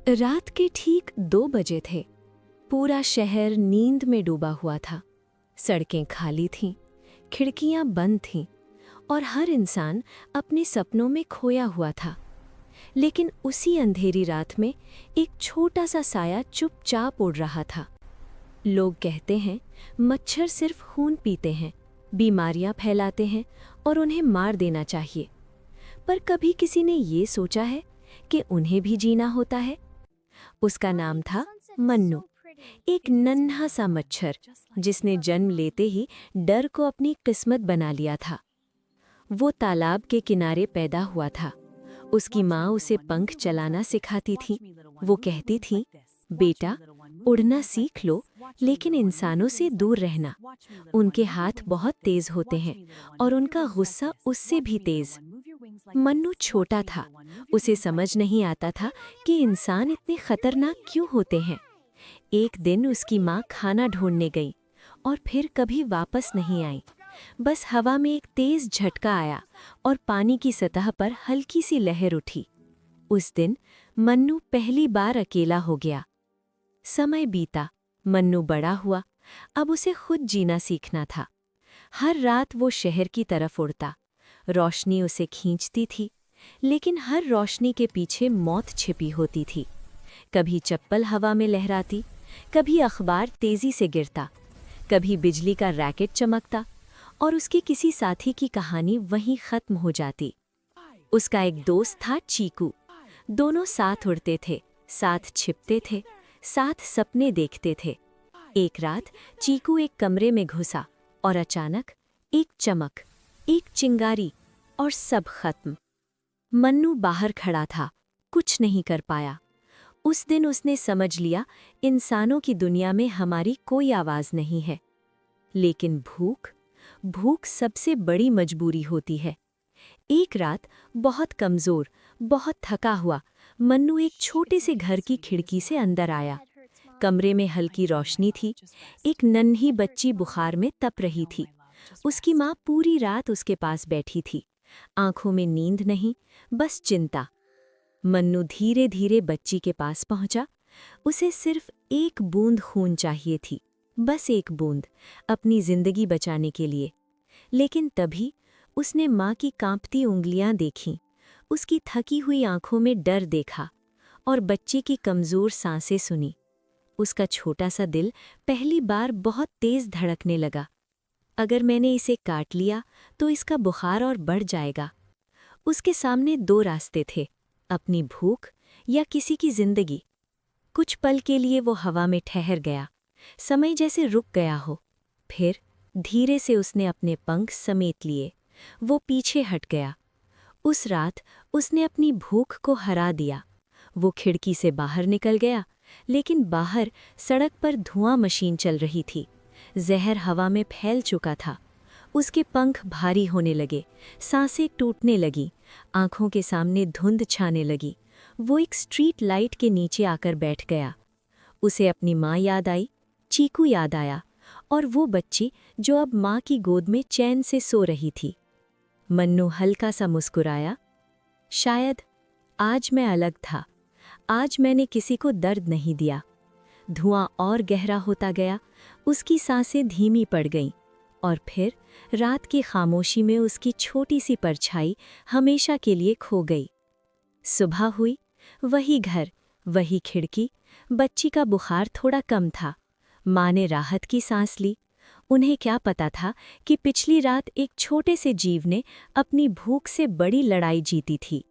रात के ठीक 2 बजे थे। पूरा शहर नींद में डूबा हुआ था। सड़कें खाली थीं, खिड़कियां बंद थीं और हर इंसान अपने सपनों में खोया हुआ था। लेकिन उसी अंधेरी रात में एक छोटा सा साया चुपचाप उड़ रहा था। लोग कहते हैं मच्छर सिर्फ खून पीते हैं, बीमारियां फैलाते हैं और उन्हें मार देना चाहिए। पर कभी किसी ने ये सोचा है कि उन्हें भी जीना होता है? उसका नाम था मन्नू, एक नन्हा सा मच्छर जिसने जन्म लेते ही डर को अपनी किस्मत बना लिया था। वो तालाब के किनारे पैदा हुआ था। उसकी माँ उसे पंख चलाना सिखाती थी। वो कहती थी, बेटा उड़ना सीख लो, लेकिन इंसानों से दूर रहना। उनके हाथ बहुत तेज होते हैं और उनका गुस्सा उससे भी तेज। मन्नू छोटा था, उसे समझ नहीं आता था कि इंसान इतने खतरनाक क्यों होते हैं। एक दिन उसकी माँ खाना ढूंढने गई और फिर कभी वापस नहीं आई। बस हवा में एक तेज झटका आया और पानी की सतह पर हल्की सी लहर उठी। उस दिन मन्नू पहली बार अकेला हो गया। समय बीता, मन्नू बड़ा हुआ। अब उसे खुद जीना सीखना था। हर रात वो शहर की तरफ उड़ता। रोशनी उसे खींचती थी, लेकिन हर रोशनी के पीछे मौत छिपी होती थी। कभी चप्पल हवा में लहराती, कभी अखबार तेजी से गिरता, कभी बिजली का रैकेट चमकता और उसके किसी साथी की कहानी वहीं खत्म हो जाती। उसका एक दोस्त था चीकू। दोनों साथ उड़ते थे, साथ छिपते थे, साथ सपने देखते थे। एक रात चीकू एक कमरे में घुसा और अचानक एक चमक, एक चिंगारी और सब खत्म। मन्नू बाहर खड़ा था, कुछ नहीं कर पाया। उस दिन उसने समझ लिया, इंसानों की दुनिया में हमारी कोई आवाज़ नहीं है। लेकिन भूख सबसे बड़ी मजबूरी होती है। एक रात बहुत कमज़ोर, बहुत थका हुआ मन्नू एक छोटे से घर की खिड़की से अंदर आया। कमरे में हल्की रोशनी थी। एक नन्ही बच्ची बुखार में तप रही थी। उसकी माँ पूरी रात उसके पास बैठी थी। आंखों में नींद नहीं, बस चिंता। मन्नू धीरे धीरे बच्ची के पास पहुंचा। उसे सिर्फ एक बूंद खून चाहिए थी, बस एक बूंद, अपनी जिंदगी बचाने के लिए। लेकिन तभी उसने माँ की कांपती उंगलियां देखीं, उसकी थकी हुई आंखों में डर देखा और बच्ची की कमज़ोर सांसें सुनी। उसका छोटा सा दिल पहली बार बहुत तेज धड़कने लगा। अगर मैंने इसे काट लिया तो इसका बुखार और बढ़ जाएगा। उसके सामने 2 रास्ते थे, अपनी भूख या किसी की जिंदगी। कुछ पल के लिए वो हवा में ठहर गया, समय जैसे रुक गया हो। फिर धीरे से उसने अपने पंख समेट लिए। वो पीछे हट गया। उस रात उसने अपनी भूख को हरा दिया। वो खिड़की से बाहर निकल गया, लेकिन बाहर सड़क पर धुआं मशीन चल रही थी। जहर हवा में फैल चुका था। उसके पंख भारी होने लगे, सांसें टूटने लगीं, आंखों के सामने धुंध छाने लगी। वो एक स्ट्रीट लाइट के नीचे आकर बैठ गया। उसे अपनी माँ याद आई, चीकू याद आया और वो बच्ची जो अब माँ की गोद में चैन से सो रही थी। मन्नू हल्का सा मुस्कुराया। शायद आज मैं अलग था। आज मैंने किसी को दर्द नहीं दिया। धुआं और गहरा होता गया, उसकी सांसें धीमी पड़ गईं और फिर रात की खामोशी में उसकी छोटी सी परछाई हमेशा के लिए खो गई। सुबह हुई, वही घर, वही खिड़की। बच्ची का बुखार थोड़ा कम था। माँ ने राहत की सांस ली। उन्हें क्या पता था कि पिछली रात एक छोटे से जीव ने अपनी भूख से बड़ी लड़ाई जीती थी।